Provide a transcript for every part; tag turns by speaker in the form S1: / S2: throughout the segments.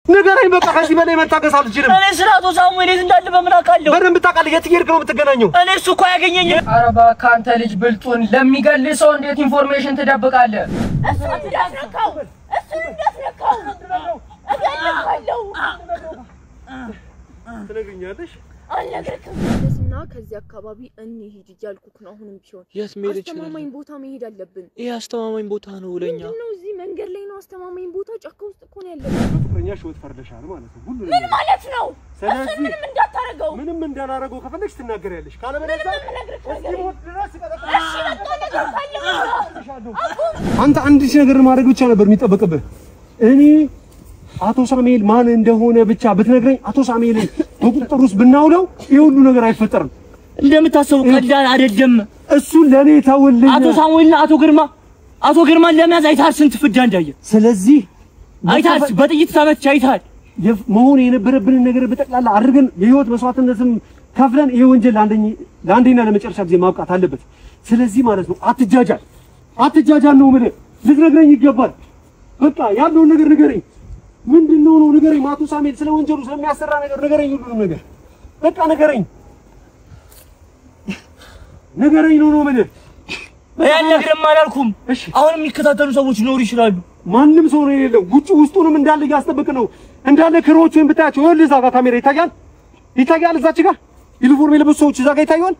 S1: ንገረኝ በቃ ከዚህ በላይ መታገስ አልችልም
S2: እኔ ስለ አቶ ሳሙኤል የት እንዳለ በምን አውቃለሁ
S1: በደንብ ታውቃለህ የት እየሄድክ ነው የምትገናኘው
S2: እኔ እሱ እኮ ያገኘኝ
S3: ኧረ እባክህ አንተ ልጅ ብልጡን ለሚገል ሰው እንዴት ኢንፎርሜሽን ትደብቃለህ
S4: እሱ እንዳትነካው እገለዋለሁ
S1: ትነግሪኛለሽ
S4: አልነግርህምና ከዚህ አካባቢ እንሂድ እያልኩክ ነው አሁንም ቢሆን
S5: የት መሄድ ይችላል
S4: አስተማማኝ ቦታ መሄድ አለብን
S5: ይሄ አስተማማኝ ቦታ ነው ለኛ
S4: ነው እዚህ መንገድ ላይ ነው አስተማማኝ ቦታ ጫካ ውስጥ እኮ ነው ያለው
S1: ፍቅረኛሽ ወጥ ፈርደሻል ማለት ነው ሁሉ
S4: ምን ማለት ነው
S1: ስለዚህ
S4: ምንም እንዳታረገው
S1: ምንም እንዳላረገው ከፈለግሽ ትናገሪያለሽ ካለበለዚያ እስኪ ሞት ድረስ አንተ አንድ ነገር ማድረግ ብቻ ነበር የሚጠበቅብህ እኔ አቶ ሳሙኤል ማን እንደሆነ ብቻ ብትነግረኝ አቶ ሳሙኤልን በቁጥጥር ውስጥ ብናውለው ይሄ ሁሉ ነገር አይፈጠርም
S2: እንደምታስበው ቀላል አይደለም
S1: እሱ ለኔ ተውልኝ
S2: አቶ ሳሙኤልና አቶ ግርማ ለማያዝ አይታል ስንት ፍዳ እንዳየ
S1: ስለዚህ
S2: አይታል በጥይት ተመታ አይታል
S1: መሆን የነበረብን ነገር በጠቅላላ አድርገን የህይወት መስዋዕትነትም ከፍለን ይሄ ወንጀል ለአንዴና ለመጨረሻ ጊዜ ማብቃት አለበት ስለዚህ ማለት ነው አትጃጃል ነው ማለት ልትነግረኝ ይገባል በቃ ያለውን ነገር ንገረኝ ምንድነው ነው ንገረኝ አቶ ሳሙኤል ስለ ወንጀሉ ስለሚያሰራ ነገር ንገረኝ ሁሉንም ነገር በቃ ንገረኝ ነው ማለት
S2: ያለግረም አላልኩም አሁን የሚከታተሉ ሰዎች ሊኖሩ ይችላሉ
S1: ማንንም ሰው ነው የሌለው ውጪ ውስጡንም እንዳለ ያስጠብቅ ነው እንዳለ ክሮቹን ብታያቸው ይኸውልህ እዛ ጋር ካሜራ ይታያል እዛች ጋር ዩኒፎርም የለበሱ ሰዎች እዛ ጋር ይታያል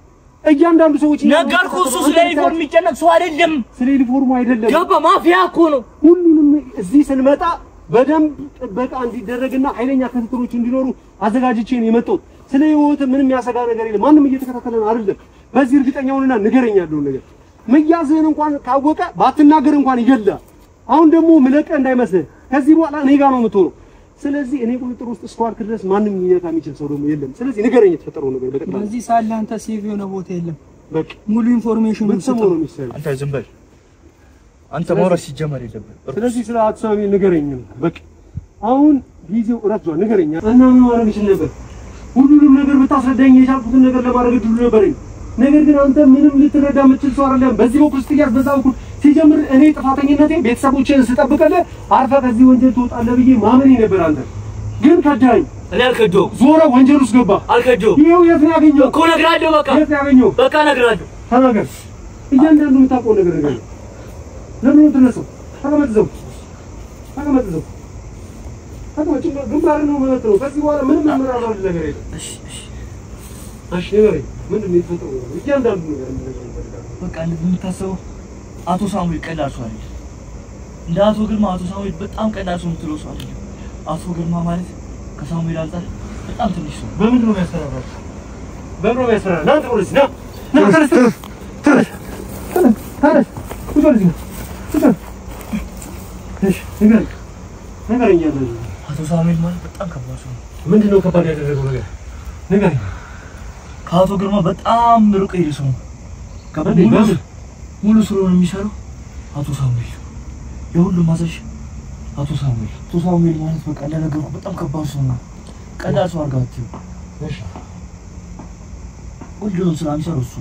S1: እያንዳንዱ ሰዎች
S2: ነገርኩህ እሱ ስለ ዩኒፎርም የሚጨነቅ ሰው አይደለም
S1: ስለ ዩኒፎርሙ አይደለም
S2: ገባ ማፊያ እኮ ነው
S1: ሁሉንም እዚህ ስንመጣ በደንብ ጥበቃ እንዲደረግና ኃይለኛ ክትትሎች እንዲኖሩ አዘጋጅቼን የመጣሁት ስለ ህይወት ምንም ያሰጋ ነገር የለም ማንንም እየተከታተለን አይደለም በዚህ እርግጠኛ ሆነና ንገረኝ ያለው ነገር መያዝህን እንኳን ካወቀ ባትናገር እንኳን ይገላል አሁን ደግሞ ምለቀ እንዳይመስል ከዚህ በኋላ እኔ ጋር ነው የምትሆነው ስለዚህ እኔ ቁጥጥር ውስጥ እስኳርክ ድረስ ማንንም ይነካ የሚችል ሰው ደግሞ የለም ስለዚህ ንገረኝ የተፈጠረው ነገር በጠቅላላ
S3: በዚህ ሳለ አንተ ሴቭ የሆነ ቦታ የለም
S1: በቃ
S3: ሙሉ ኢንፎርሜሽን
S1: ነው የሚሰጠው
S5: አንተ ዝም በል አንተ ማውራት ሲጀመር የለብህ
S1: ስለዚህ ስለ አቶ ሳሙኤል ንገረኝ በቃ አሁን ጊዜው ረፍቷል ንገረኝ እና ምን ማድረግ ይችላል ነበር ሁሉንም ነገር ብታስረዳኝ የቻልኩትን ነገር ለማድረግ ድሉ ነበርኝ ነገር ግን አንተ ምንም ልትረዳ የምትችል ሰው አይደለም በዚህ በኩል ስትያዝ በዛ በኩል ሲጀምር እኔ ጥፋተኝነቴ ቤተሰቦችን ስጠብቅልህ አርፈህ ከዚህ ወንጀል ትወጣለህ ብዬ ማመን ነበር አንተ ግን ከዳኝ
S2: እኔ አልከደውም
S1: ዞረ ወንጀል ውስጥ ገባ
S2: አልከደውም
S1: ይሄው የት ነው ያገኘው
S2: እኮ ነግራለሁ
S1: የት ነው ያገኘው
S2: በቃ ነግራለሁ
S1: ተናገር እያንዳንዱ የምታውቀው ነገር ንገረኝ ለምን ተነሳው ተቀመጥዘው ግንባር ነው ማለት ነው ከዚህ በኋላ ምንም ምራራው ነገር የለም እሺ ንገረኝ ምንድን ነው የተፈጠረው እያንዳንዱ ነገር
S2: በቃ እንደምታስበው አቶ ሳሙኤል ቀላል ሰው አይደለም እንደ አቶ ግርማ አቶ ሳሙኤል በጣም ቀላል ሰው የምትለው ሰው አይደለም አቶ ግርማ ማለት ከሳሙኤል አንፃር በጣም ትንሽ ነው
S1: በምንድን ነው የሚያሰራራው ና ተቆርስ ና ተረስ እሺ ንገረኝ
S2: አቶ ሳሙኤል ማለት በጣም ከባድ ሰው
S1: ምንድን ነው ከባድ ያደረገው ነገር ንገረኝ
S2: ከአቶ ግርማ በጣም ሩቅ ሄደ ሰው ሙሉ ስራውን የሚሰራው አቶ ሳሙኤል የሁሉ ማዘሽ አቶ ሳሙኤል ማለት በቃ ለነገርኩ በጣም ከባድ ሰው ነው ቀላል ሰው አርጋት
S1: እሺ
S2: ሁሉንም ስራ የሚሰራው እሱ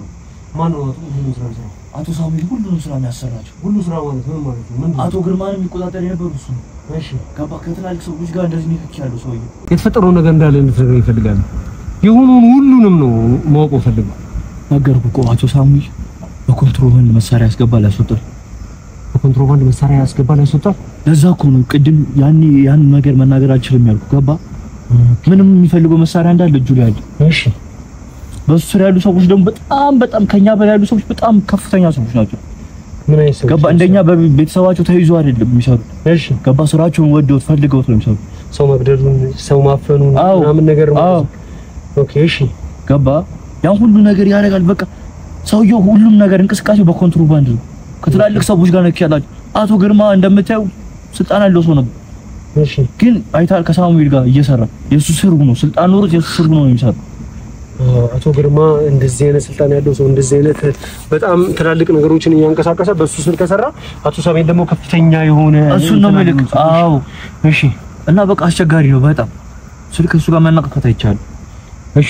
S1: ማን ነው ሁሉንም ስራ የሚሰራው
S2: አቶ ሳሙኤል ሁሉንም ስራ የሚያሰራቸው
S1: ሁሉ ስራ ማለት ምን ማለት ነው
S2: አቶ ግርማንም የሚቆጣጠር የነበረው እሱ ነው
S1: እሺ
S2: ገባ ከትላልቅ ሰዎች ጋር እንደዚህ ንክኪ ያለው ሰውዬ
S1: የተፈጠረው ነገር እንዳለ እንድትነግረኝ ይፈልጋል የሆኑን ሁሉንም ነው ማወቅ ፈልጋለሁ
S2: ነገርኩህ እኮ አቶ ሳሙኤል በኮንትሮባንድ መሳሪያ ያስገባል ያስወጣል
S1: በኮንትሮባንድ መሳሪያ ያስገባል ያስወጣል ለዛ እኮ ነው ቅድም ያን ነገር መናገር አልችልም ያልኩህ ገባ ምንም የሚፈልገው መሳሪያ እንዳለ እጁ ላይ አለ እሺ በሱ ስራ ያሉ ሰዎች ደግሞ በጣም ከኛ በላይ ያሉ ሰዎች በጣም ከፍተኛ ሰዎች ናቸው ምን አይነት ገባ እንደኛ በቤተሰባቸው ተይዞ አይደለም የሚሰሩት እሺ ገባ ስራቸውን ወደውት ፈልገውት ነው የሚሰሩት ሰው መግደሉን ሰው ማፈኑን ምናምን ነገር ማለት ኦኬ እሺ ገባ ያን ሁሉ ነገር ያደርጋል በቃ ሰውየው ሁሉም ነገር እንቅስቃሴው በኮንትሮባንድ ነው ከትላልቅ ሰዎች ጋር ነው ያላችሁ አቶ ግርማ እንደምታዩ ስልጣን ያለው ሰው ነበር እሺ ግን አይታል ከሳሙኤል ጋር እየሰራ የሱ ስርጉ ነው ስልጣን ኖሮት የሱ ስርጉ ነው የሚሰራው አቶ ግርማ እንደዚህ አይነት ስልጣን ያለው ሰው እንደዚህ አይነት በጣም ትላልቅ ነገሮችን ያንቀሳቀሰ በሱ ስር ከሰራ አቶ ሳሙኤል ደግሞ ከፍተኛ የሆነ እሱ ነው መልክ አዎ እሺ እና በቃ አስቸጋሪ ነው በጣም ስልክ እሱ ጋር መናቀቅ አይቻልም እሺ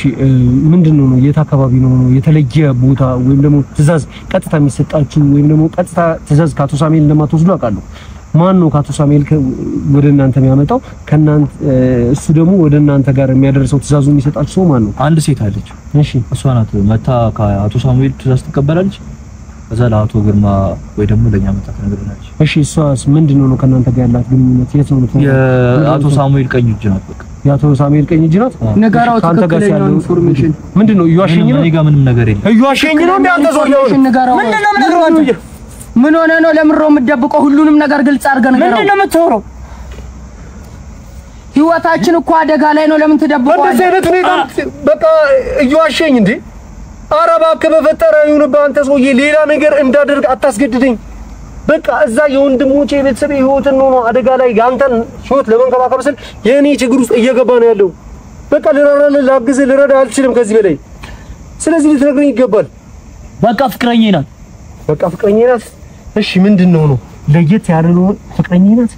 S1: ምንድነው ነው የት አካባቢ ነው የተለየ ቦታ ወይም ደግሞ ትዛዝ ቀጥታ የሚሰጣችሁ ወይም ደግሞ ቀጥታ ትዛዝ ከአቶ ሳሙኤል እንደማትወስዱ አውቃለሁ
S6: ማን ነው ካቶ ሳሙኤል ወደ እናንተ የሚያመጣው ከናንተ እሱ ደግሞ ወደ እናንተ ጋር የሚያደርሰው ትእዛዙ የሚሰጣችሁ ሰው ማን ነው?
S1: አንድ ሴት አለች።
S6: እሺ
S1: እሷ ናት መታ ከአቶ ሳሙኤል ትእዛዝ ትቀበላለች። ከዛ ለአቶ ግርማ ወይ ደግሞ ለኛ መጣ ተነግረናለች።
S6: እሺ እሷስ ምንድነው ከናንተ ጋር ያላት ግንኙነት? የት ነው የምትኖረው?
S1: የአቶ ሳሙኤል ቀኝ እጅ ናት። በቃ
S6: የአቶ ሳሙኤል ቀኝ እጅ ናት።
S3: ንገራው ትክክለኛው ኢንፎርሜሽን
S6: ምንድነው? እዩዋሽኝ ነው።
S1: እኔ ጋር ምንም ነገር የለም።
S6: እዩዋሽኝ ነው እንዴ አንተ ሰውዬው?
S3: ምንድነው የምነግረው? ምን ሆነ ነው ለምንድነው የምትደብቀው? ሁሉንም ነገር ግልጽ አድርገን ንገረው።
S2: ምንድነው የምታወራው?
S3: ህይወታችን እኮ አደጋ ላይ ነው። ለምን ትደብቀዋለህ?
S6: በዚህ አይነት ሁኔታ በቃ እዩዋሽኝ እንዴ? ኧረ እባክህ በፈጠረ ይሁንብህ አንተ ሰውዬ ሌላ ነገር እንዳደርግ አታስገድደኝ። በቃ እዛ የወንድሞቼ ቤተሰብ ህይወትን ነው አደጋ ላይ ያንተን ህይወት ለመንከባከብ ስል የኔ ችግር ውስጥ እየገባ ነው ያለው። በቃ ልረዳ ልረዳ አልችልም ከዚህ በላይ። ስለዚህ ልትነግረኝ ይገባል።
S2: በቃ ፍቅረኛዬ ናት።
S6: በቃ ፍቅረኛዬ ናት። እሺ ምንድነው ነው ለየት ያለ ነው ፍቅረኛዬ ናት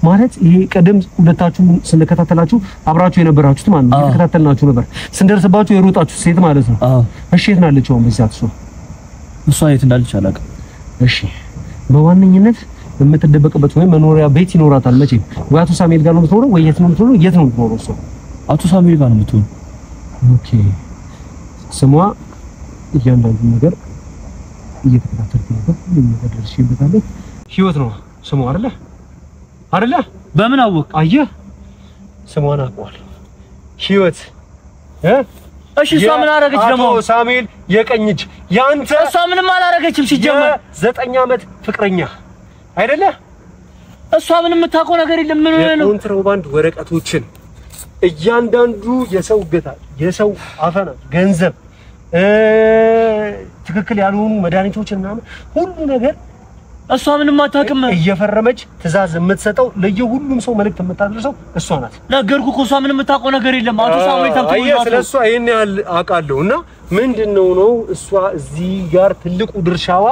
S6: ማለት? ይሄ ቀደም ሁለታችሁ ስንከታተላችሁ አብራችሁ የነበራችሁት ማለት ነው። እየተከታተልናችሁ ነበር። ስንደርስባችሁ የሮጣችሁ ሴት ማለት ነው። እሺ የት ናለች አሁን በዛት?
S1: እሷ የት እንዳለች አላውቅም።
S6: እሺ በዋነኝነት የምትደበቅበት ወይ መኖሪያ ቤት ይኖራታል መቼም። ወይ አቶ ሳሙኤል ጋር ነው የምትኖረው ወይ የት ነው የምትኖረው? የት ነው የምትኖረው እሷ?
S1: አቶ ሳሙኤል ጋር ነው የምትሆነው።
S6: ኦኬ ስሟ እያንዳንዱ ነገር እየተከታተልኩ ነበር። ምን ነገር ደርሼበታለሁ። ህይወት ነው ስሟ አይደለ?
S1: በምን አወቅ?
S6: አየህ ስሟን አውቀዋለሁ። ህይወት
S2: እሺ እሷ ምን አደረገች ደግሞ?
S6: አቶ ሳሙኤል የቀኝ እጅ ያንተ።
S2: እሷ ምንም አላደረገችም ሲጀመር።
S6: 9 ዓመት ፍቅረኛ አይደለ?
S2: እሷ ምንም የምታውቀው ነገር የለም። ምን ሆነ ነው?
S6: ኮንትሮባንድ ወረቀቶችን እያንዳንዱ የሰው ገታ የሰው አፈና ገንዘብ ትክክል ያልሆኑ መድኃኒቶችን ምናምን ሁሉ ነገር
S2: እሷ ምንም አታውቅም።
S6: እየፈረመች ትእዛዝ የምትሰጠው ለየሁሉም ሰው መልእክት የምታደርሰው እሷ ናት።
S2: ነገርኩ እኮ እሷ ምንም የምታውቀው ነገር የለም። አቶ ሳሙኤል ተንኮል ነው።
S6: ስለሷ ይሄን ያህል አውቃለሁና ምንድነው እሷ እዚህ ጋር ትልቁ ድርሻዋ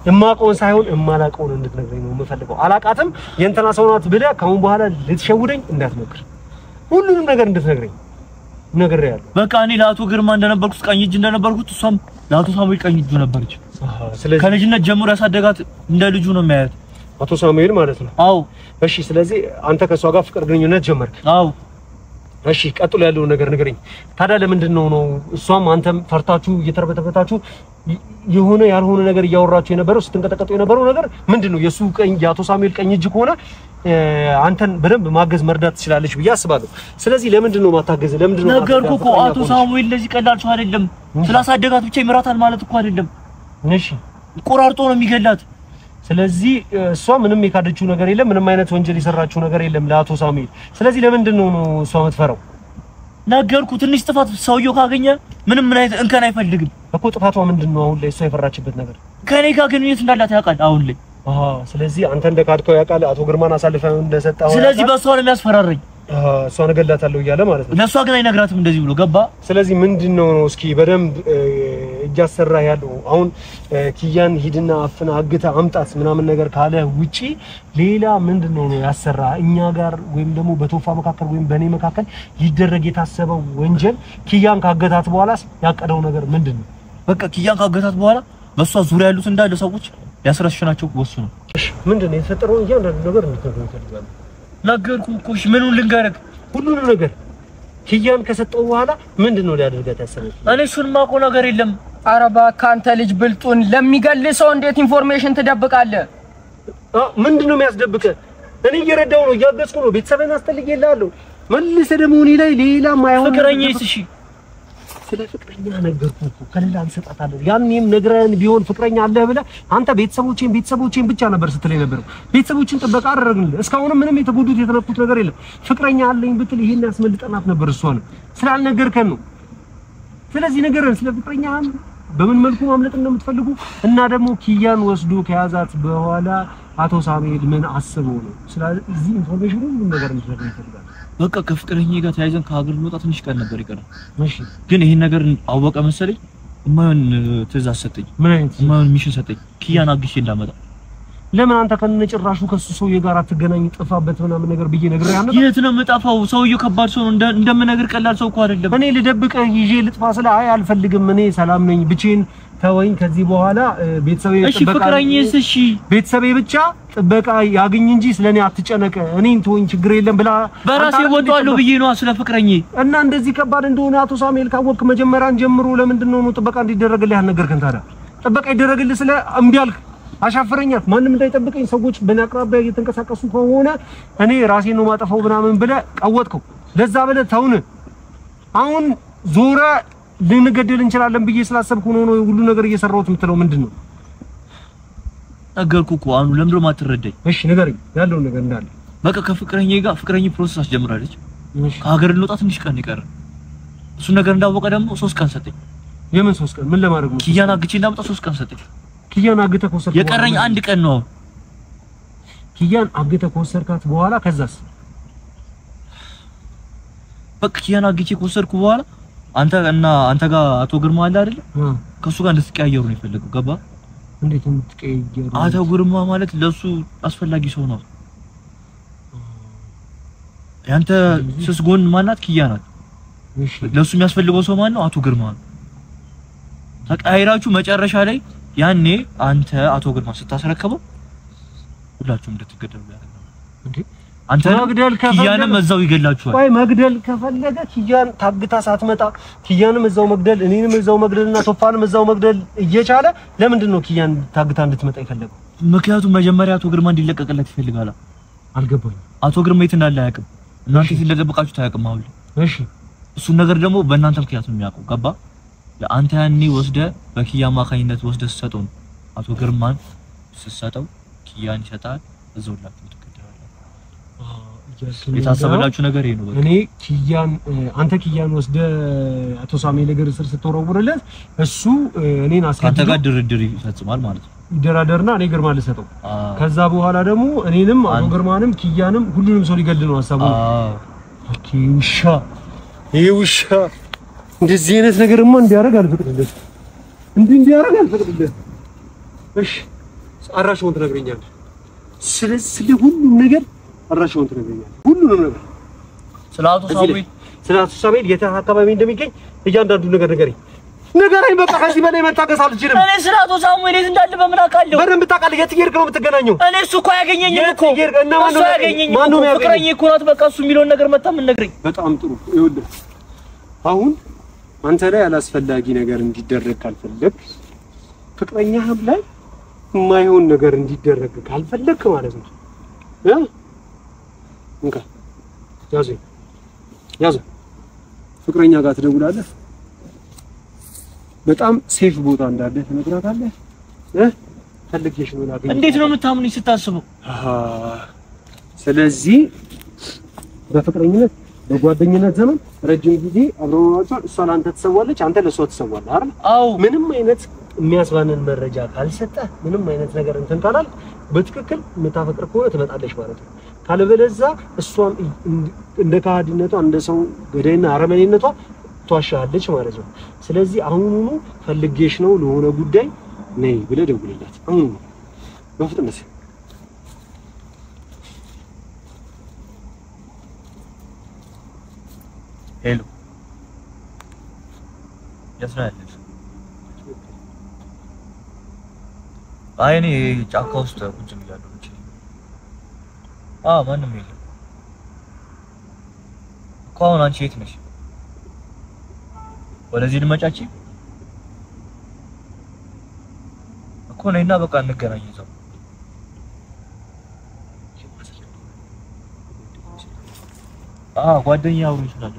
S6: የማውቀውን ሳይሆን የማላውቀውን እንድትነግረኝ ነው የምፈልገው። አላውቃትም የእንትና ሰው ናት ብለህ ከአሁን በኋላ ልትሸውደኝ እንዳትሞክር። ሁሉንም ነገር እንድትነግረኝ ነግሬያለሁ።
S2: በቃ እኔ ለአቶ ግርማ እንደነበርኩት ቀኝ እጅ እንደነበርኩት እሷም ለአቶ ሳሙኤል ቀኝ እጁ ነበረች።
S6: ስለዚህ
S2: ከልጅነት ጀምሮ ያሳደጋት እንደ ልጁ ነው የሚያያት
S6: አቶ ሳሙኤል ማለት ነው።
S2: አዎ
S6: እሺ ስለዚህ አንተ ከሷ ጋር ፍቅር ግንኙነት ጀመርክ?
S2: አዎ
S6: እሺ ቀጥሎ ያለው ነገር ንገረኝ። ታዲያ ለምንድነው እሷም አንተም ፈርታችሁ እየተረበተበታችሁ የሆነ ያልሆነ ነገር እያወራችሁ የነበረው ስትንቀጠቀጡ የነበረው ነገር ምንድነው? የሱ ቀኝ የአቶ ሳሙኤል ቀኝ እጅ ከሆነ አንተን በደንብ ማገዝ መርዳት ትችላለች ብዬ አስባለሁ። ስለዚህ ለምንድነው ማታገዝ? ለምንድነው
S2: ነገርኩ እኮ አቶ ሳሙኤል ለዚህ ቀላል ሰው አይደለም። ስላሳደጋት ብቻ ይመራታል ማለት እኮ አይደለም።
S6: እሺ
S2: ቆራርጦ ነው የሚገላት።
S6: ስለዚህ እሷ ምንም የካደችው ነገር የለም፣ ምንም አይነት ወንጀል የሰራችው ነገር የለም ለአቶ ሳሙኤል። ስለዚህ ለምንድነው እሷ የምትፈራው?
S2: ነገርኩ ትንሽ ጥፋት ሰውየው ካገኘ ምንም አይነት እንከን አይፈልግም
S6: እኮ። ጥፋቷ ምንድነው አሁን ላይ እሷ የፈራችበት ነገር?
S2: ከኔ ጋር ግንኙነት እንዳላት ያውቃል አሁን ላይ።
S6: ስለዚህ አንተ እንደካድከው ያውቃል፣ አቶ ግርማን አሳልፈው እንደሰጣው።
S2: ስለዚህ በሷ ነው የሚያስፈራረኝ።
S6: እሷን እገላታለሁ እያለ ማለት ነው።
S2: ለሷ ግን አይነግራትም እንደዚህ ብሎ ገባ።
S6: ስለዚህ ምንድነው እስኪ በደንብ እያሰራ ያለው አሁን ኪያን ሂድና አፍና አግታ አምጣት ምናምን ነገር ካለ ውጪ ሌላ ምንድነው ያሰራ? እኛ ጋር ወይም ደግሞ በቶፋ መካከል ወይም በኔ መካከል ሊደረግ የታሰበው ወንጀል ኪያን ካገታት በኋላስ ያቀደው ነገር ምንድነው?
S2: በቃ ኪያን ካገታት በኋላ በሷ ዙሪያ ያሉት እንዳለ ሰዎች ያስረሽናቸው ወሱ ነው።
S6: ምንድነው የተፈጠረው? እያንዳንዱ ነገር እንድትነግረኝ እፈልጋለሁ።
S2: ነገርኩህ እኮ እሺ ምኑን ልንገርህ?
S6: ሁሉንም ነገር ኪያን ከሰጠው በኋላ ምንድነው ሊያደርጋት ያሰበው?
S2: እኔ እሱን የማውቀው ነገር የለም።
S3: ኧረ እባክህ አንተ ልጅ ብልጡን ለሚገል ሰው እንዴት ኢንፎርሜሽን ትደብቃለህ?
S6: ምንድነው የሚያስደብቀህ? እኔ እየረዳው ነው፣ እያገዝኩ ነው፣ ቤተሰብን አስተልዬልሃለሁ። መልሰህ ደግሞ እኔ ላይ ሌላ ማይሆን
S2: ፍቅረኛዬስ? እሺ
S6: ስለ ፍቅረኛ ነገርኩህ እኮ ከሌላ እንሰጣታለሁ። ያኔም ነግረን ቢሆን ፍቅረኛ አለህ ብለህ አንተ ቤተሰቦቼን ብቻ ነበር ስትለኝ ነበር። ቤተሰቦችን ጥበቃ አደረግንልህ። እስካሁንም ምንም የተጎዱት የተነኩት ነገር የለም። ፍቅረኛ አለኝ ብትል ይሄን ያስመልጠናት ነበር። እሷን ስላልነገርከን ነው። ስለዚህ ነገርን ስለ ፍቅረኛ በምን መልኩ ማምለጥ እንደምትፈልጉ እና ደግሞ ኪያን ወስዶ ከያዛት በኋላ አቶ ሳሙኤል ምን አስበው ነው? ስለዚህ ኢንፎርሜሽን ሁሉ ነገር እንድትነግረኝ ይፈልጋል።
S2: በቃ ከፍቅረኛዬ ጋር ተያይዘን ከሀገር ልወጣ ትንሽ ቀን ነበር ይቀራል።
S6: እሺ
S2: ግን ይሄን ነገር አወቀ መሰለኝ። የማይሆን ትእዛዝ ሰጠኝ።
S6: ምን አይነት
S2: የማይሆን ሚሽን ሰጠኝ? ኪያን አግሼ እንዳመጣ።
S6: ለምን አንተ ከነጭራሹ ከሱ ሰውዬ ጋር አትገናኝ ጥፋበት ምናምን ነገር ብዬ ነግሬህ ያለው?
S2: የት ነው የምጠፋው? ሰውዬው ከባድ ሰው ነው። እንደምነግር ቀላል ሰው እኮ አይደለም።
S6: እኔ ልደብቅህ ይዤ ልጥፋ ስለ አይ አልፈልግም፣ እኔ ሰላም ነኝ፣ ብቻዬን ተወኝ ከዚህ በኋላ ቤተሰቤ
S1: እሺ ፍቅረኛዬስ እሺ
S6: ቤተሰቤ ብቻ ጥበቃ ያግኝ እንጂ ስለኔ አትጨነቅ እኔን ተወኝ ችግር የለም ብላ
S1: በራሴ ወጣለሁ ብዬ ነው ስለ ፍቅረኛዬ
S6: እና እንደዚህ ከባድ እንደሆነ አቶ ሳሙኤል ካወቅክ መጀመሪያን ጀምሮ ለምንድን ነው ጥበቃ እንዲደረግልህ ያልነገርከን ታዲያ ጥበቃ ይደረግልህ ስለ እምቢ አልክ አሻፈረኛት ማንም እንዳይጠብቀኝ ሰዎች በናቅራቢያ እየተንቀሳቀሱ ከሆነ እኔ ራሴን ነው ማጠፋው ምናምን ብለህ ቀወጥከው ለዛ ብለህ ተውን አሁን ዞራ ልንገደል እንችላለን ብዬ ስላሰብኩ ነው ሁሉ ነገር እየሰራሁት የምትለው ምንድነው
S1: ነገርኩ እኮ አሁን ለምንድን ነው የማትረዳኝ
S6: እሺ ንገረኝ ያለው ነገር እንዳለ
S1: በቃ ከፍቅረኛዬ ጋር ፍቅረኛ ፕሮሰስ አስጀምራለች ከሀገር ልወጣ ትንሽ ቀን ይቀር እሱ ነገር እንዳወቀ ደግሞ 3 ቀን ሰጠኝ
S6: የምን 3 ቀን ምን ለማድረግ ነው
S1: ኪያን አግቼ እንዳመጣ 3 ቀን ሰጠኝ
S6: ኪያን አግተህ ከወሰድክ
S1: የቀረኝ 1 ቀን ነው
S6: ኪያን አግተህ ከወሰድካት በኋላ ከዛስ
S1: በቃ ኪያን አግቼ ከወሰድኩ በኋላ አንተ ጋር አቶ ግርማ አለ አይደል ከሱ ጋር እንድትቀያየሩ ነው የፈለገው ገባ
S6: እንዴት እንድትቀያየሩ
S1: አቶ ግርማ ማለት ለሱ አስፈላጊ ሰው ነው ያንተ ስስጎን ማናት ኪያ ናት
S6: እሺ
S1: ለሱ የሚያስፈልገው ሰው ማን ነው አቶ ግርማ ነው ተቀያይራችሁ መጨረሻ ላይ ያኔ አንተ አቶ ግርማ ስታስረከበው ሁላችሁም እንድትገደሉ ያደርጋል እንዴ አንተ
S6: መግደል
S1: ኪያንም እዛው ይገላችኋል
S6: ወይ መግደል ከፈለገ ኪያን ታግታ ሳትመጣ ኪያንም እዛው መግደል እኔንም እዛው መግደልና ቶፋንም እዛው መግደል እየቻለ ለምንድን ነው ኪያን ታግታ እንድትመጣ ይፈልጋል
S1: ምክንያቱም መጀመሪያ አቶ ግርማ እንዲለቀቅለት ይፈልጋል
S6: አልገባኝ አቶ
S1: ግርማ የት እንዳለ አያውቅም እናንተ እንደደበቃችሁ ታያውቅም አሁን
S6: እሺ
S1: እሱ ነገር ደግሞ በእናንተ ምክንያት ነው የሚያውቀው ገባ ለአንተ ያኔ ወስደ በኪያ ማካኝነት ወስደ ሰጠው አቶ ግርማን ሰጠው ኪያን ይሰጣል እዛው ላችሁ የታሰበላችሁ ነገር ይሄ ነው በቃ
S6: እኔ ኪያን አንተ ኪያን ወስደ አቶ ሳሙኤል እግር ስር ስትወረውርለት እሱ እኔን አስከትሎ
S1: አንተ ጋር ድርድር ይፈጽማል ማለት ነው
S6: ይደራደርና እኔ ግርማ ልሰጠው ከዛ በኋላ ደግሞ እኔንም አቶ ግርማንም ኪያንም ሁሉንም ሰው ሊገድል ነው ሐሳቡ ኦኬ ውሻ እንደዚህ አይነት ነገርማ እንዲያረግ አልፈቅድለት እንዲያረግ አልፈቅድለት እሺ አራሽውን ትነግረኛለህ ስለ ሁሉም ነገር አራሽውን ትነግረኛለህ ሁሉንም ነገር ስለ አቶ ሳሙኤል የት አካባቢ እንደሚገኝ እያንዳንዱ ነገር ንገረኝ በቃ ከዚህ በላይ መታገስ አልችልም
S2: እኔ ስለ አቶ ሳሙኤል የት እንዳለ በምን አውቃለሁ
S6: በደንብ ታውቃለህ የት እየሄድክ ነው የምትገናኘው
S2: እኔ እሱ እኮ ያገኘኝም እኮ
S6: እና ማነው ያገኘኝ
S2: ፍቅረኛ እኮ ናት በቃ እሱ የሚለውን ነገር መጣ ምን ነግረኝ
S6: በጣም ጥሩ ይኸውልህ አሁን አንተ ላይ አላስፈላጊ ነገር እንዲደረግ ካልፈለክ ፍቅረኛህም ላይ የማይሆን ነገር እንዲደረግ ካልፈለክ ማለት ነው እንካ ያዙ ፍቅረኛ ጋር ትደውላለህ በጣም ሴፍ ቦታ እንዳለ ትነግራታለህ ፈልጌሽ ነው ላገኝ
S2: እንዴት ነው የምታምኑኝ ስታስበው
S6: ስለዚህ በፍቅረኝነት በጓደኝነት ዘመን ረጅም ጊዜ አብረው ናቸው እሷ ላንተ ተሰዋለች አንተ ለሷ ተሰዋለህ አይደል
S2: አው
S6: ምንም አይነት የሚያስባንን መረጃ ካልሰጠ ምንም አይነት ነገር እንትን ካላል በትክክል መታፈቅር ከሆነ ትመጣለች ማለት ነው ካልበለዛ እሷም እንደ ካህዲነቷ እንደ ሰው ገዳይና አረመኔነቷ ተዋሻለች ማለት ነው ስለዚህ አሁኑኑ ፈልጌሽ ነው ለሆነ ጉዳይ ነይ ብለህ ደውልላት አሁን በፍጥነት
S1: ሄሎ ያስራለች አይኔ ጫካ ውስጥ ቁጭ ብያለሁ እንጂ ማንም የለም እኮ አሁን አንቺ የት ነሽ ወደዚህ ልመጫች እኮ ነይና በቃ እንገናኝ እዛው ጓደኛዬ አብሮ ይችላል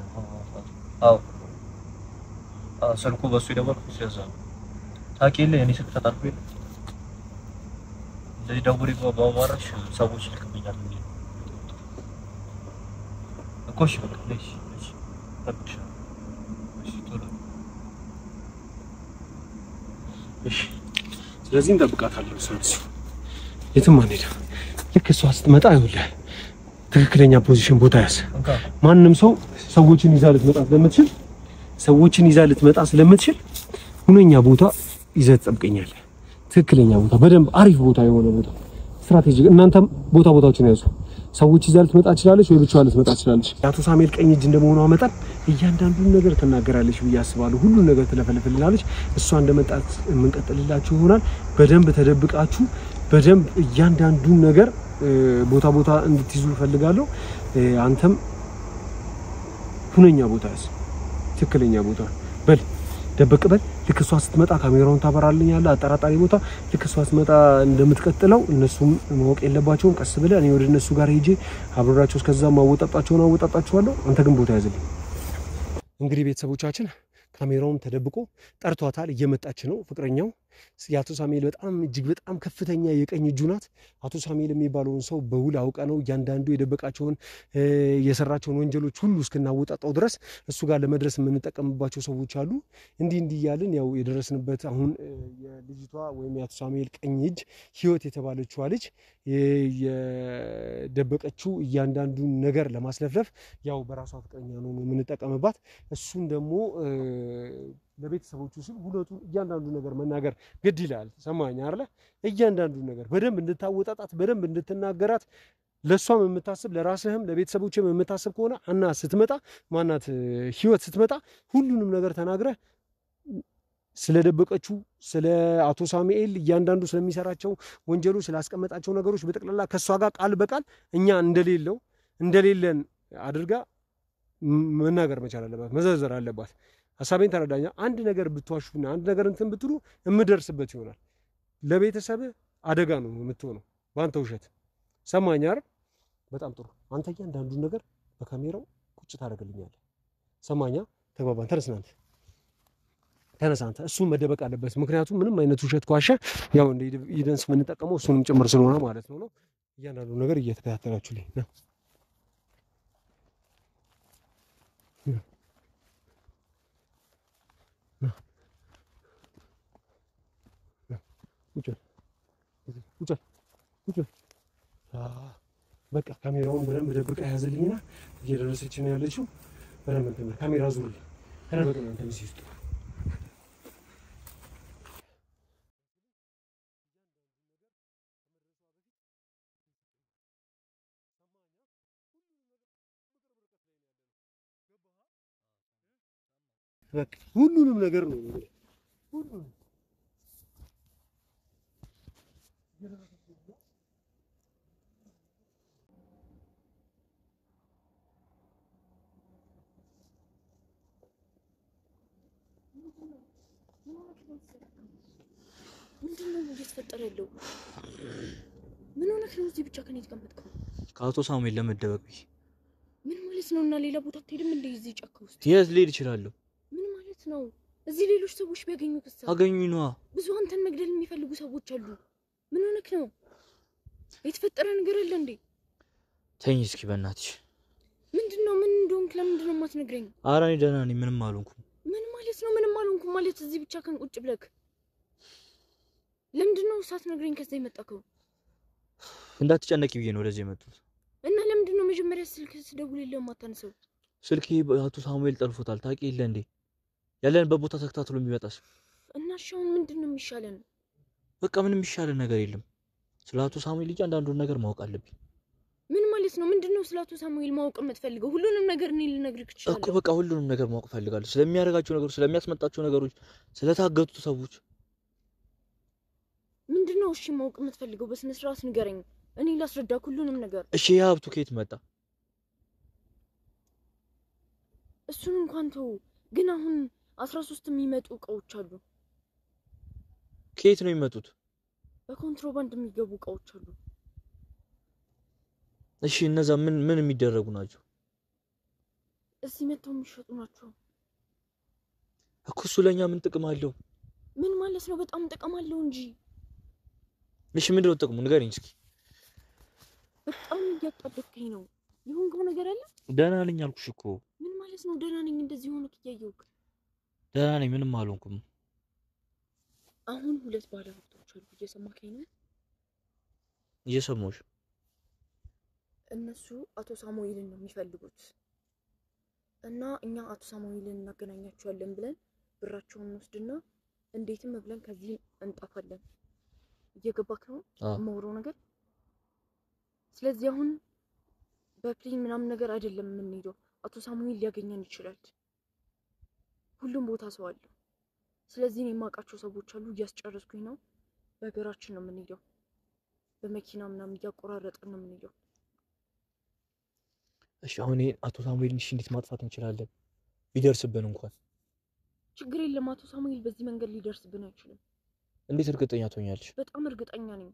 S1: ስልኩ በሱ የደወልኩት ስለዛ ታውቂያለሽ እኔ ስልክ ተጣልኩ የለ እንደዚህ ደውሪ ባወራሽ ሰዎች ልክብኛል እኮ እሺ በቃ እሺ ተብቻ
S6: እሺ ስለዚህ እንጠብቃታለን ስለዚህ የትም አንሄድም ልክ እሷ ስትመጣ ይኸውልህ ትክክለኛ ፖዚሽን ቦታ ያዝ ማንንም ሰው ሰዎችን ይዛ ልትመጣ ስለምትችል ሁነኛ ቦታ ይዘህ ትጠብቀኛለህ ትክክለኛ ቦታ በደንብ አሪፍ ቦታ የሆነ ቦታ ስትራቴጂክ እናንተም ቦታዎችን ያዙ ሰዎች ይዛል ትመጣ ትችላለች ወይ ብቻዋን ልትመጣ ትችላለች። አቶ ሳሙኤል ቀኝ እጅ እንደመሆኗ መጠን እያንዳንዱን ነገር ትናገራለች ብዬ አስባለሁ። ሁሉን ነገር ትለፈልፍልናለች። እሷ እንደመጣት የምንቀጥልላችሁ ይሆናል። በደንብ ተደብቃችሁ በደንብ እያንዳንዱን ነገር ቦታ እንድትይዙ ፈልጋለሁ። አንተም ሁነኛ ቦታ ያዝ፣ ትክክለኛ ቦታ በል ደበቅ በል። ልክ እሷ ስትመጣ ካሜራውን ታበራልኛለህ። አጠራጣሪ ቦታ ልክ እሷ ስትመጣ እንደምትቀጥለው እነሱም ማወቅ የለባቸውም። ቀስ ብለህ እኔ ወደ እነሱ ጋር ሄጄ አብራቸው እስከዛ አወጣጣቸዋለሁ። አንተ ግን ቦታ ያዝልኝ። እንግዲህ ቤተሰቦቻችን ካሜራውን ተደብቆ ጠርቷታል። እየመጣች ነው ፍቅረኛው። የአቶ ሳሙኤል እጅግ በጣም ከፍተኛ የቀኝ እጁ ናት። አቶ ሳሙኤል የሚባለውን ሰው በውል አውቀ ነው እያንዳንዱ የደበቃቸውን የሰራቸውን ወንጀሎች ሁሉ እስክናወጣጣው ድረስ እሱ ጋር ለመድረስ የምንጠቀምባቸው ሰዎች አሉ። እንዲህ እያልን ያው የደረስንበት አሁን የልጅቷ ወይም የአቶ ሳሙኤል ቀኝ እጅ ህይወት የተባለችዋ ልጅ የደበቀችው እያንዳንዱን ነገር ለማስለፍለፍ ያው በራሷ ፍቅረኛ ነው የምንጠቀምባት። እሱን ደግሞ ለቤተሰቦቹ ሲል ሁለቱን እያንዳንዱ ነገር መናገር ግድ ይላል። ሰማኝ አይደለ? እያንዳንዱ ነገር በደንብ እንድታወጣጣት በደንብ እንድትናገራት ለሷም የምታስብ ለራስህም ለቤተሰቦችም የምታስብ ከሆነ አና ስትመጣ ማናት ህይወት ስትመጣ ሁሉንም ነገር ተናግረህ ስለደበቀችው ስለ አቶ ሳሙኤል እያንዳንዱ ስለሚሰራቸው ወንጀሎች ስላስቀመጣቸው ነገሮች በጠቅላላ ከሷ ጋር ቃል በቃል እኛ እንደሌለን አድርጋ መናገር መቻል አለባት፣ መዘርዘር አለባት። ሐሳቤን ተረዳኛ። አንድ ነገር ብትዋሹና አንድ ነገር እንትን ብትሉ እምደርስበት ይሆናል። ለቤተሰብ አደጋ ነው የምትሆነው ባንተ ውሸት። ሰማኝ አይደል? በጣም ጥሩ። አንተ እያንዳንዱ ነገር በካሜራው ቁጭ ታደርግልኛለህ። ሰማኛ? ተግባባን? ተነሳ አንተ። እሱ መደበቅ አለበት። ምክንያቱም ምንም አይነት ውሸት ኳሸ ያው እንደ ኢቪደንስ የምንጠቀመው እሱንም ጭምር ስለሆነ ማለት ነው። እያንዳንዱ ነገር እየተከታተላችሁልኝ ነው። ቁጭ በቃ ካሜራውን በደንብ ደብቃ ያዘልኝና እየደረሰች ነው ያለችው። በደንብ ካሜራ ዙር ተደበቀ ነው አንተ ሲስቱ በቃ ሁሉንም ነገር ነው ሁሉንም
S4: ምንድነው እየተፈጠረ ያለው? ምን ሆነህ ነው እዚህ ብቻ ከኔ ተቀመጥከው?
S2: ከአቶ ሳሙኤል ለመደበቅ
S4: ምን ማለት ነው? እና ሌላ ቦታ አትሄድም እንዴ? እዚህ ጫካ ውስጥ
S2: የት ልሄድ እችላለሁ?
S4: ምን ማለት ነው? እዚህ ሌሎች ሰዎች ቢያገኙ ከሳ
S2: አገኙኝ ነዋ።
S4: ብዙ አንተን መግደል የሚፈልጉ ሰዎች አሉ። ምን ሆነህ ነው? የተፈጠረ ነገር አለ እንዴ?
S2: ተኝ እስኪ በእናትሽ።
S4: ምንድነው? ምን እንደሆንክ ለምንድነው የማትነግረኝ?
S2: ኧረ እኔ ደህና ነኝ፣ ምንም አልሆንኩም።
S4: ምን ማለት ነው? ምንም አልሆንኩም ማለት እዚህ ብቻ ከን ቁጭ ብለክ ለምንድነው ሳትነግረኝ ከዛ የመጣከው?
S2: እንዳትጨነቂ ብዬ ነው ወደዚህ የመጣሁት።
S4: እና ለምንድነው መጀመሪያ ስልክ ስደውልልህ የማታነሳው?
S2: ስልኬ አቶ ሳሙኤል ጠልፎታል። ታውቂ የለ እንዴ? ያለንበት ቦታ ተከታትሎ የሚመጣስ።
S4: እና ሻውን ምንድነው የሚሻለን?
S2: በቃ ምንም የሚሻለን ነገር የለም። ስለ አቶ ሳሙኤል እያንዳንዱን ነገር ማወቅ አለብኝ።
S4: ምን ማለት ነው? ምንድነው ስለ አቶ ሳሙኤል ማወቅ የምትፈልገው? ሁሉንም ነገር እኔ ልነግርህ እችላለሁ
S2: እኮ። በቃ ሁሉንም ነገር ማወቅ ፈልጋለሁ። ስለሚያደርጋቸው ነገሮች፣ ስለሚያስመጣቸው ነገሮች፣ ስለታገቱት ሰዎች።
S4: ምንድነው እሺ ማወቅ የምትፈልገው? በስነ ስርዓት ንገረኝ፣ እኔ ላስረዳክ ሁሉንም ነገር።
S2: እሺ የሀብቱ ከየት መጣ?
S4: እሱን እንኳን ተው፣ ግን አሁን 13 የሚመጡ እቃዎች አሉ።
S2: ከየት ነው የሚመጡት?
S4: በኮንትሮባንድ የሚገቡ እቃዎች አሉ።
S2: እሺ እነዛ ምን የሚደረጉ ናቸው?
S4: እዚህ መተው የሚሸጡ ናቸው
S2: እኮ። እሱ ለኛ ምን ጥቅም አለው?
S4: ምን ማለት ነው? በጣም ጥቅም አለው እንጂ።
S2: እሺ ምንድነው ጥቅሙ? ንገረኝ እስኪ።
S4: በጣም እያጣደፍከኝ ነው። የሆንከው ነገር አለ?
S2: ደህና ነኝ አልኩሽ እኮ።
S4: ምን ማለት ነው ደህና ነኝ? እንደዚህ ሆነክ እያየሁክ።
S2: ደህና ነኝ፣ ምንም አልሆንኩም።
S4: አሁን ሁለት ባለሀብቶች አሉ። እየሰማከኝ ነው?
S2: እየሰማሁሽ።
S4: እነሱ አቶ ሳሙኤልን ነው የሚፈልጉት እና እኛ አቶ ሳሙኤልን እናገናኛቸዋለን ብለን ብራቸውን እንወስድና እንዴትም ብለን ከዚህ እንጣፋለን። እየገባክ ነው የማወራው ነገር? ስለዚህ አሁን በፕሌን ምናምን ነገር አይደለም የምንሄደው። አቶ ሳሙኤል ሊያገኘን ይችላል። ሁሉም ቦታ ሰው አለ። ስለዚህ እኔ የማውቃቸው ሰዎች አሉ። እያስጨረስኩኝ ነው። በእግራችን ነው የምንሄደው። በመኪና ምናምን እያቆራረጥን ነው የምንሄደው።
S1: እሺ አሁን አቶ ሳሙኤል እንዴት ማጥፋት እንችላለን? ቢደርስብን እንኳን
S4: ችግር የለም። አቶ ሳሙኤል በዚህ መንገድ ሊደርስብን አይችልም።
S1: እንዴት እርግጠኛ ትሆኛለሽ?
S4: በጣም እርግጠኛ ነኝ።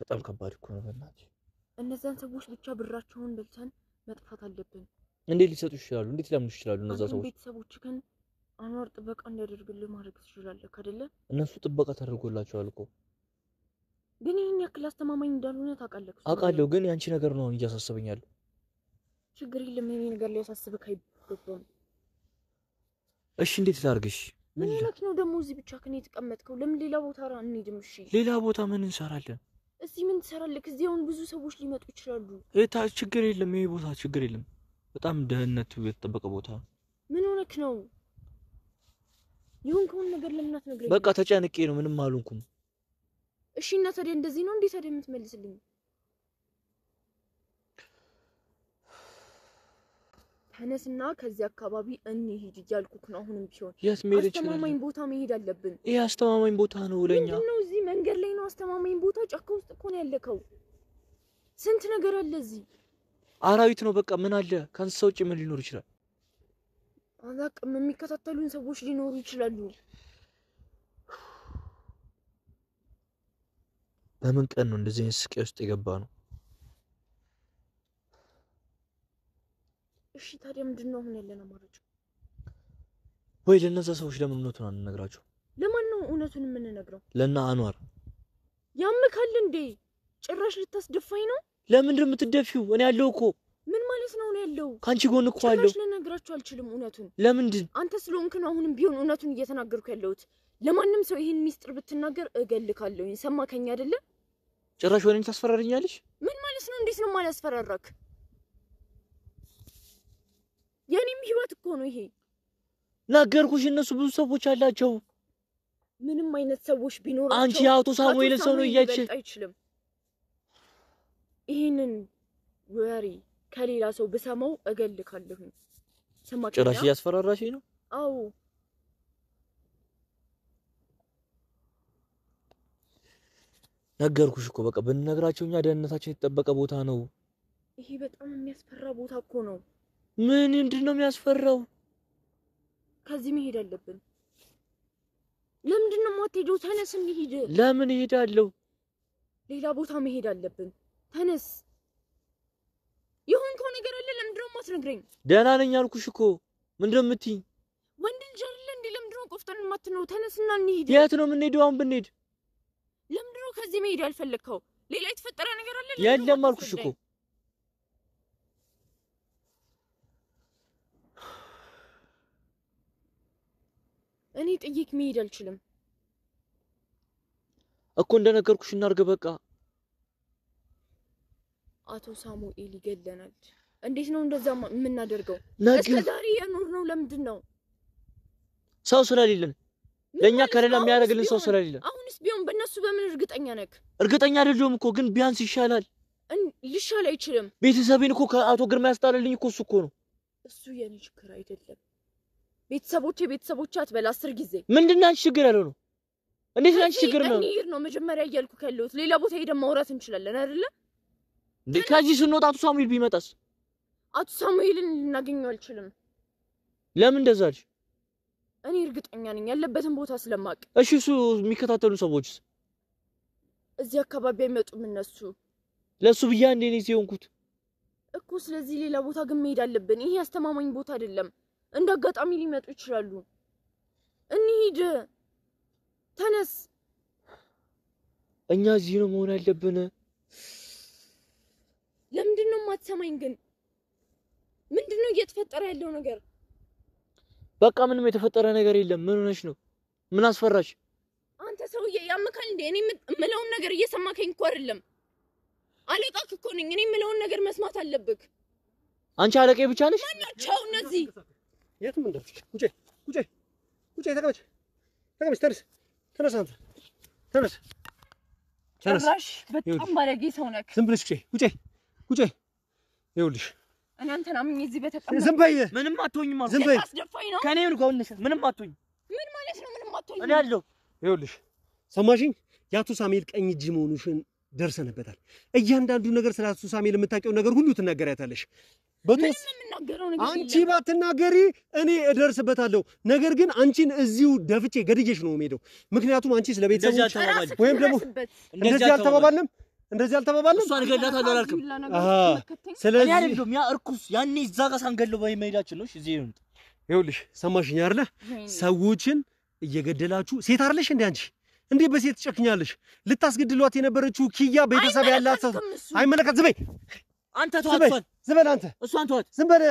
S1: በጣም ከባድ እኮ ነው በእናትሽ።
S4: እነዛን ሰዎች ብቻ ብራቸውን በልተን መጥፋት አለብን።
S1: እንዴት ሊሰጡ ይችላሉ? እንዴት ሊያምኑ ይችላሉ? እነዛ ሰዎች
S4: ቤተሰቦች ግን አንዋር ጥበቃ እንዲያደርግልህ ማድረግ ትችላለህ አይደለ?
S1: እነሱ ጥበቃ ተደርጎላቸዋል እኮ።
S4: ግን ይሄን ያክል አስተማማኝ እንዳልሆነ ታውቃለህ።
S1: አውቃለሁ፣ ግን ያንቺ ነገር ነው እያሳሰበኛል።
S4: ችግር የለም። የኔ ነገር ሊያሳስብህ አይገባም።
S1: እሺ እንዴት ላድርግሽ?
S4: ምን ማለት ነው ደግሞ እዚህ ብቻ ከኔ የተቀመጥከው? ለምን ሌላ ቦታ አንሄድም? እሺ
S1: ሌላ ቦታ ምን እንሰራለን?
S4: እዚህ ምን ትሰራለህ? እዚህ አሁን ብዙ ሰዎች ሊመጡ ይችላሉ።
S1: ችግር የለም። ይሄ ቦታ ችግር የለም። በጣም ደህንነቱ የተጠበቀ ቦታ።
S4: ምን ሆነክ ነው? ይሁን ከሆነ ነገር ለምን አትነግረኝ?
S1: በቃ ተጨንቄ ነው፣ ምንም አልሆንኩም።
S4: እሺ እና ታዲያ እንደዚህ ነው እንዴ ታዲያ የምትመልስልኝ? ተነስና ከዚህ አካባቢ እንሂድ እያልኩክ ነው። አሁንም ቢሆን
S1: የት መሄድ ይችላል?
S4: አስተማማኝ ቦታ መሄድ አለብን።
S1: ይሄ አስተማማኝ ቦታ ነው ለኛ።
S4: ምንድነው እዚህ መንገድ ላይ ነው አስተማማኝ ቦታ? ጫካ ውስጥ እኮ ነው ያለከው። ስንት ነገር አለ እዚህ።
S1: አራዊት ነው በቃ። ምን አለ ከእንስሳ ውጭ ምን ሊኖር ይችላል?
S4: አላቅም። የሚከታተሉን ሰዎች ሊኖሩ ይችላሉ።
S1: በምን ቀን ነው እንደዚህ አይነት ስቃይ ውስጥ የገባ ነው?
S4: እሺ ታዲያ ምንድነው አሁን ያለን አማራጭ?
S1: ወይ ለነዛ ሰዎች ለምን እውነቱን አንነግራቸው?
S4: ለማን ነው እውነቱን የምንነግረው?
S1: ለና አንዋር።
S4: ያምካል እንዴ? ጭራሽ ልታስደፋኝ ነው?
S1: ለምንድን ነው የምትደፊው? እኔ ያለው እኮ።
S4: ምን ማለት ነው? እኔ ያለው
S1: ካንቺ ጎን እኮ አለው።
S4: ጭራሽ ልነግራቸው አልችልም እውነቱን።
S1: ለምንድን?
S4: አንተ ስለሆንክ ነው አሁንም ቢሆን እውነቱን እየተናገርኩ ያለሁት። ለማንም ሰው ይሄን ሚስጥር ብትናገር እገልካለሁ። ሰማከኝ አይደለ?
S1: ጭራሽ ወኔን ታስፈራሪኛለሽ?
S4: ምን ማለት ነው? እንዴት ነው ማላስፈራራክ? የኔም ህይወት እኮ ነው ይሄ።
S1: ነገርኩሽ፣ እነሱ ብዙ ሰዎች አላቸው።
S4: ምንም አይነት ሰዎች ቢኖራቸው
S1: አንቺ አቶ ሳሙኤል ሰው ነው እያልሽ
S4: አይችልም። ይሄንን ወሬ ከሌላ ሰው ብሰማው እገልካለሁ። ሰማከኝ?
S1: ጭራሽ እያስፈራራሽኝ ነው?
S4: አዎ።
S1: ነገርኩሽ እኮ በቃ ብንነግራቸው እኛ ደህንነታችን የተጠበቀ ቦታ ነው።
S4: ይሄ በጣም የሚያስፈራ ቦታ እኮ ነው።
S1: ምንድነው የሚያስፈራው?
S4: ከዚህ መሄድ አለብን። ለምንድነው የማትሄደው? ተነስ እንሂድ።
S1: ለምን እሄዳለሁ?
S4: ሌላ ቦታ መሄድ አለብን። ተነስ። የሆንከው ነገር አለ። ለምንድነው የማትነግረኝ?
S1: ደህና ነኝ አልኩሽ እኮ። ምንድነው የምትይኝ?
S4: ወንድ ልጅ አይደለ እንዴ? ለምንድነው ቆፍጠን የማትነው? ተነስና እንሂድ።
S1: የት ነው የምንሄደው? አሁን ብንሄድ
S4: ለምንድነው ከዚህ መሄድ ያልፈለግከው? ሌላ የተፈጠረ ነገር አለ?
S1: የለም አልኩሽ እኮ።
S4: እኔ ጥይቅ መሄድ አልችልም
S1: እኮ። እንደነገርኩሽ እናድርግ በቃ።
S4: አቶ ሳሙኤል ይገለናል። እንዴት ነው እንደዛ የምናደርገው?
S1: እስከ
S4: ዛሬ የኖርነው ለምንድን ነው?
S1: ሰው ስለሌለን፣ ለኛ ከሌላ የሚያደርግልን ሰው ስለሌለን።
S4: አሁንስ ቢሆን በእነሱ በምን እርግጠኛ ነክ?
S1: እርግጠኛ አይደለሁም እኮ፣ ግን ቢያንስ ይሻላል።
S4: ሊሻል አይችልም።
S1: ቤተሰቤን እኮ ከአቶ ግርማ ያስጣለልኝ እኮ እሱ እኮ ነው።
S4: እሱ የኔ ችግር አይደለም። ቤተሰቦቼ አትበል 10 ጊዜ።
S1: ምንድነው አንቺ ችግር ያለው ነው? እንዴት አንቺ ችግር ነው?
S4: እንሂድ ነው መጀመሪያ እያልኩ ያለሁት። ሌላ ቦታ ሄደን ማውራት እንችላለን አይደለ?
S1: ከዚህ ስንወጣ አቶ ሳሙኤል ቢመጣስ?
S4: አቶ ሳሙኤልን ልናገኘው አልችልም።
S1: ለምን እንደዛ አልሽ?
S4: እኔ እርግጠኛ ነኝ ያለበትን ቦታ ስለማቅ።
S1: እሺ እሱ የሚከታተሉ ሰዎችስ?
S4: እዚህ አካባቢ አይመጡም እነሱ።
S1: ለሱ ብያ እንዴ ነው ሲሆንኩት
S4: እኮ። ስለዚህ ሌላ ቦታ ግን መሄድ አለብን። ይሄ አስተማማኝ ቦታ አይደለም። እንደ አጋጣሚ ሊመጡ ይችላሉ። እንሂድ። ተነስ።
S1: እኛ እዚህ ነው መሆን ያለብን።
S4: ለምንድነው የማትሰማኝ ግን? ምንድነው እየተፈጠረ ያለው ነገር?
S1: በቃ ምንም የተፈጠረ ነገር የለም። ምን ሆነሽ ነው? ምን አስፈራሽ?
S4: አንተ ሰውዬ ያመካል እንዴ? እኔ የምለውን ነገር እየሰማከኝ እኮ አይደለም። አለቃክ እኮ ነኝ። እኔ የምለውን ነገር መስማት አለብክ።
S1: አንቺ አለቄ ብቻ ነሽ?
S4: ማናቸው እነዚህ?
S6: የትም እንደርሽ። ቁጭ ተቀመጭ። ተነስ አንተ ተነስ።
S4: ጭራሽ በጣም ባለጌ ሰው ነህ።
S6: ዝም ብለሽ ቁጭ ይኸውልሽ
S4: እኔ አንተን አምኜ እዚህ በተቀመጥኩ
S6: ዝም በይ
S2: ምንም አትሆኝም ማለት
S6: ዝም በይ
S4: አስደፋኝ ነው
S2: ከኔ ምን ከሆነሽ ምንም አትሆኝ
S4: ምን ማለት ነው ምንም አትሆኝ
S2: እኔ አለው
S6: ይኸውልሽ ሰማሽኝ የአቶ ሳሙኤል ቀኝ እጅ መሆኑሽን ደርሰንበታል እያንዳንዱ ነገር ስለ አቶ ሳሙኤል የምታውቂው ነገር ሁሉ ትናገሪያታለሽ በቶስ አንቺ ባትናገሪ እኔ እደርስበታለሁ ነገር ግን አንቺን እዚሁ ደፍቼ ገድጄሽ ነው የምሄደው ምክንያቱም አንቺ ስለ ቤተሰቦች ወይም ደግሞ እንደዚህ አልተባባልንም
S2: እሷን ገላታለሁ አላልክም
S6: ስለዚህ
S2: እኔ አይደለም ያ እርኩስ ያኔ እዛ ጋር ሳንገለው በመሄዳችን ነው እዚህ ነው
S6: ይኸውልሽ ሰማሽኝ አይደለ ሰዎችን እየገደላችሁ ሴት አይደለሽ እንዴ አንቺ እንዴ በሴት ጨክኛለሽ ልታስገድሏት የነበረችው ኪያ ቤተሰብ ያላት ሰው አይመለከት ዝም በይ
S2: አንተ ተዋጥቷል
S6: ዝም በል አንተ
S2: እሷን ተዋት
S6: ዝም በል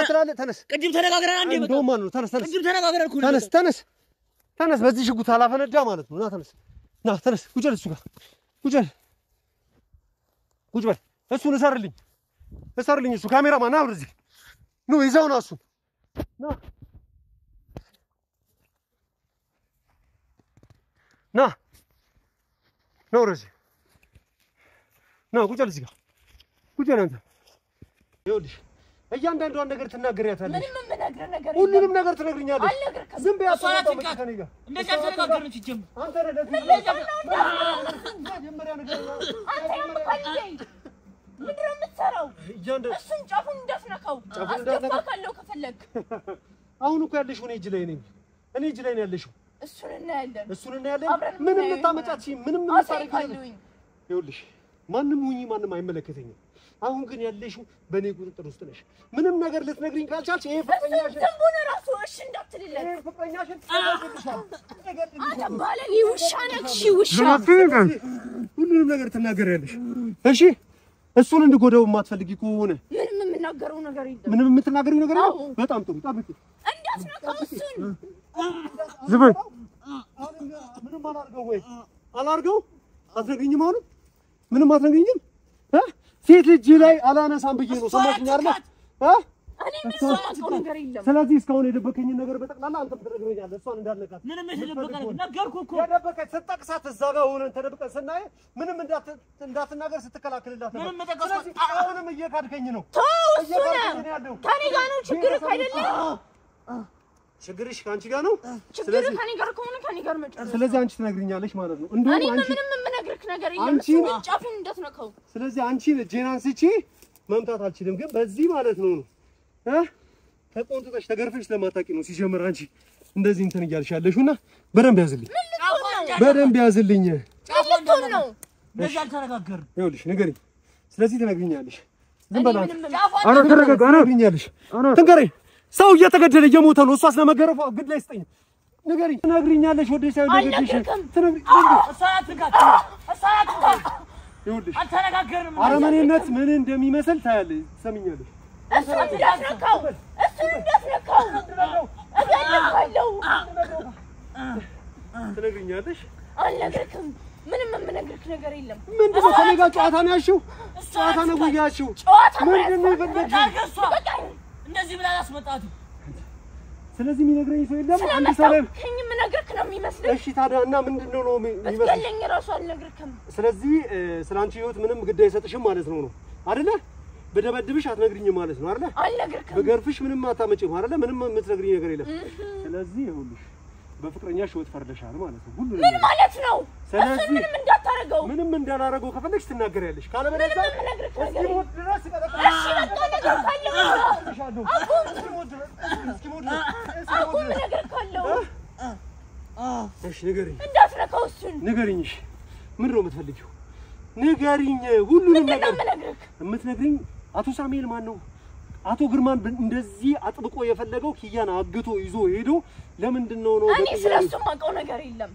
S6: ተናለ ተነስ
S2: ቅድም ተነጋግረን አንዴ በቃ
S6: እንደውም ነው ተነስ
S2: ቅድም ተነጋግረን እኮ
S6: ተነስ በዚህ ሽጉጥ አላፈነዳ ማለት ነው ና ተነስ ቁጭ በል እሱ ጋር ቁጭ በል እሱን እሰርልኝ እሱ ካሜራማን ና ወደዚህ ኑ ይዘው ና እሱን ና ወደዚህ ና ቁጭ በል እዚህ ጋር ቁጭ በል አንተ ይኸውልሽ እያንዳንዷን ነገር ትናገሪያታለሽ
S4: ምንም የምነግርህ ነገር የለም
S6: ሁሉንም ነገር ትነግሪኛለሽ ዝም በይ አትወጣም ከኔ ጋር
S2: እንደዛ ተነጋግረን ሲጀምር
S6: አንተ ረደት መጀመሪያ ነገር
S4: ምንድነው የምትሰራው እሱን ጫፉን እንዳትነካው አስደፋካለሁ ከፈለክ
S6: አሁን እኮ ያለሽው እኔ እጅ ላይ ነው ያለሽው
S4: እሱን እናያለን
S6: ምንም ልታመጫት ምንም ልታረጊ ይኸውልሽ ማንም ሁኚ ማንም አይመለከተኝም አሁን ግን ያለሽው በኔ ቁጥጥር ውስጥ ነሽ ምንም ነገር ልትነግሪኝ ካልቻልሽ ይሄ ፍቅረኛሽ
S4: ተንቦነ ራሱ እሺ እንዳትልለት
S6: ይሄ ፍቅረኛሽ ተገድልሻል
S4: አንተ ባለጌ ውሻ ነህ ውሻ
S6: ሁሉንም ነገር ትናገሪያለሽ እሺ እሱን እንድጎዳው የማትፈልጊ ከሆነ
S4: ምንም የምናገረው ነገር የለም
S6: ምንም የምትናገሪው ነገር የለም በጣም ጥሩ ጠብቂ
S4: እንዳትነካው እሱን
S6: ዝም በይ ምንም አላርገው አትነግሪኝም አሁን ምንም አትነግሪኝም ሴት ልጅ ላይ አላነሳም ብዬ ነው ሰማሽኝ አይደል
S4: እኔ የምሰማው ነገር የለም
S6: ስለዚህ እስካሁን የደበከኝ ነገር በጠቅላላ አንተም ትነግረኛለህ እሷን እንዳልነካት
S2: ምንም የተደበቀ ነገርኩህ እኮ
S6: የደበቀች ስትጠቅሳት እዛ ጋር ሆነን ተደብቀን ስናይ ምንም እንዳትናገር ስትከላከልላት ነበር ስለዚህ አሁንም እየካድከኝ ነው
S4: ከኔ ጋር ነው ችግርህ አይደለም
S6: ችግርሽ ካንቺ ጋር ነው
S4: ችግርህ ከኔ ጋር ከሆነ ከኔ ጋር መጨረስ
S6: ስለዚህ አንቺ ትነግሪኛለሽ ማለት ነው እንደውም አንቺ
S4: ምንም የምነግርህ ነገር የለም እሱን ጫፉን እንዳትነካው
S6: ስለዚህ አንቺ ጄን አንስቼ መምታት አልችልም ግን በዚህ ማለት ነው ተቆንጥጠሽ ተገርፈሽ ለማታቂ ነው ሲጀምር አንቺ እንደዚህ እንትን እያልሽ ያለሽውና በደንብ ያዝልኝ
S4: ጫፉን ነው
S2: እንደዛ አልተነጋገርንም
S6: ይኸውልሽ ንገሪኝ ስለዚህ ትነግሪኛለሽ ዝም በል አረ ተረጋጋ ትነግሪኛለሽ ትንገሪኝ ሰው እየተገደለ እየሞተ ነው እሷስ ለመገረፏ ግድ ላይ ስጠኝ ንገሪኝ ትነግሪኛለሽ ወደ ሳይሆን ነገርሽ ይኸውልሽ
S2: አልተነጋገርንም
S6: አረመኔነት ምን እንደሚመስል ታያለሽ ትሰሚኛለሽ
S4: እሱን እንዳትነካው እገልሃለሁ
S6: ትነግሪኛለሽ
S4: አልነግርህም ምንም የምነግርህ ነገር የለም
S6: ምንድነው ከኔ ጋር ጨዋታ ነው ያልሽው ጨዋታ ነው ያልሽው ምንድነው የፈለግሽው
S2: እንደዚህ ብላ አስመጣቱ
S6: ስለዚህ የሚነግረኝ ሰው የለም አንድ ሰው ላይ
S4: የምነግርህ ነው የሚመስለው
S6: እሺ ታዲያ እና ምንድነው ነው የሚመስለው
S4: ስለኝ ራሱ አልነግርህም
S6: ስለዚህ ስላንቺ ህይወት ምንም ግድ አይሰጥሽም ማለት ነው አይደለ በደበድብሽ አትነግሪኝም ማለት ነው አይደለ
S4: አልነግርህም
S6: በገርፍሽ ምንም አታመጪም አይደለ ምንም የምትነግሪኝ ነገር የለም ስለዚህ ይኸውልሽ በፍቅረኛሽ ህይወት ፈርደሻል ማለት ነው ሁሉ
S4: ምን ማለት ነው
S6: ስለዚህ
S4: ምንም እንዳታረገው
S6: ምንም እንዳላረገው ከፈለግሽ ትናገሪያለሽ ካለበለዚያ እስኪ ሞት ድረስ እሺ ንገሪኝ
S4: እንዳትነካው እሱን
S6: ንገሪኝ እሺ ምንድን ነው የምትፈልጊው ንገሪኝ ሁሉንም ነገር የምትነግሪኝ አቶ ሳሙኤል ማን ነው አቶ ግርማን እንደዚህ አጥብቆ የፈለገው ኪያን አግቶ ይዞ ሄዶ ለምንድን ነው
S4: እኔ ስለሱ ማውቀው ነገር የለም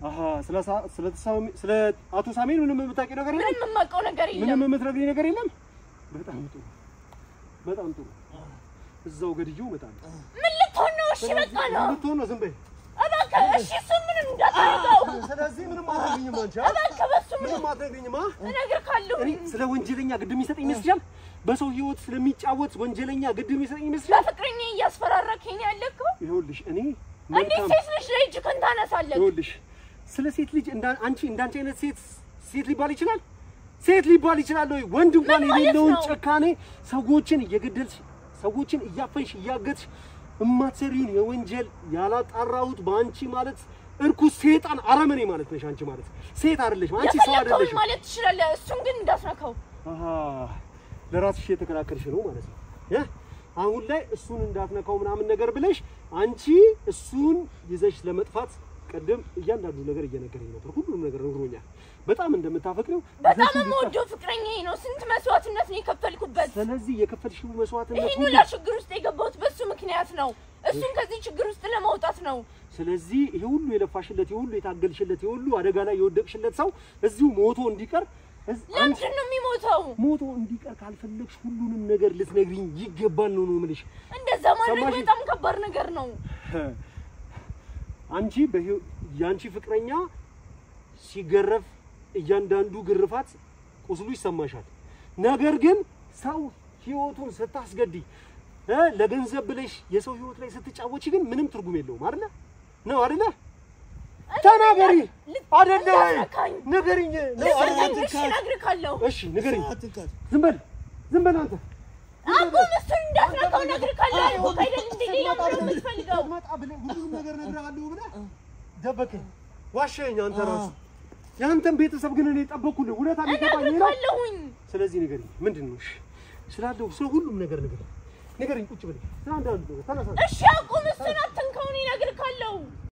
S6: ስለ አቶ ሳሙኤል ምንም የምታውቂው ነገር የለም
S4: ምንም ማውቀው ነገር የለም
S6: ምንም የምትነግሪኝ ነገር የለም በጣም ጥሩ እዛው ገድዬው በጣም
S4: ምን ልትሆን ነው እሺ በቃ ነው
S6: ልትሆን ነው ዝም በይ
S4: እባክህ እሺ እሱ ምንም እንዳታረገው
S6: ስለዚህ ምንም አትነግሪኝም አንቺ
S4: እባክህ በሱ
S6: ምንም አትነግሪኝም
S4: እነግርሃለሁ
S6: እኔ ስለ ወንጀለኛ ግድ የሚሰጠኝ ይመስልሻል በሰው ህይወት ስለሚጫወት ወንጀለኛ ግድ የሚሰጠኝ ይመስልሻል
S4: በፍቅረኛ እያስፈራራከኝ ያለከው
S6: ይኸውልሽ እኔ
S4: እንዴት ሴት ልጅ ላይ እጅህን ታነሳለህ
S6: ይኸውልሽ ስለ ሴት ልጅ አንቺ እንዳንቺ አይነት ሴት ሴት ሊባል ይችላል? ሴት ሊባል ይችላል ወይ? ወንድ እንኳን የሌለውን ጭካኔ ሰዎችን እየገደልሽ ሰዎችን እያፈንሽ እያገትሽ እማትሰሪውን የወንጀል ያላጣራሁት በአንቺ ማለት እርኩስ ሰይጣን አረመኔ ማለት ነሽ አንቺ ማለት ሴት አይደለሽም አንቺ ሰው አይደለሽም
S4: ማለት ትችላለህ እሱን ግን እንዳትነካው
S6: ለራስሽ የተከላከልሽ ነው ማለት ነው አሁን ላይ እሱን እንዳትነካው ምናምን ነገር ብለሽ አንቺ እሱን ይዘሽ ለመጥፋት ቀደም እያንዳንዱ ነገር እየነገረኝ ነበር ሁሉንም ነገር ነግሮኛል በጣም እንደምታፈቅሪው
S4: በጣም የምወደው ፍቅረኛዬ ነው ስንት መስዋዕትነት ነው የከፈልኩበት
S6: ስለዚህ የከፈልሽው መስዋዕትነት
S4: ሁሉ ችግር ውስጥ የገባሁት በሱ ምክንያት ነው እሱን ከዚህ ችግር ውስጥ ለማውጣት ነው
S6: ስለዚህ ይሄ ሁሉ የለፋሽለት ይሄ ሁሉ የታገልሽለት ይሄ ሁሉ አደጋ ላይ የወደቅሽለት ሰው እዚሁ ሞቶ እንዲቀር
S4: ለምንድን ነው የሚሞተው
S6: ሞቶ እንዲቀር ካልፈለግሽ ሁሉንም ነገር ልትነግሪኝ ይገባል ነው የምልሽ
S4: እንደዛ ማድረግ በጣም ከባድ ነገር ነው
S6: አንቺ ያንቺ ፍቅረኛ ሲገረፍ እያንዳንዱ ግርፋት ቁስሉ ይሰማሻል ነገር ግን ሰው ህይወቱን ስታስገዲ ለገንዘብ ብለሽ የሰው ህይወት ላይ ስትጫወቺ ግን ምንም ትርጉም የለውም አይደለ ነው አይደለ ተናገሪ አይደለ ንገሪኝ ነው
S4: ነግርካለሁ
S6: እሺ ንገሪኝ ዝም በል አንተ
S4: አቁም እሱን እንዳትነካው ነግርካለሁ ከይደል እንደሌላ ነው የምትፈልገው
S6: ማጣ ብለ ሁሉም ነገር ነግረሃለሁ ብለ ደበከኝ ዋሸኝ አንተ ራስ ያንተን ቤተሰብ ግን እኔ ጠበቅኩልህ ሁለታ ሊገባኝ ነው ስለዚህ ንገሪኝ ምንድነው እሺ ስላለው ስለ ሁሉም ነገር ንገሪኝ ቁጭ ብለህ ስለ አንዳንዱ ተነሳ
S4: እሺ አቁም እሱን አትንካው እኔ ነግርካለሁ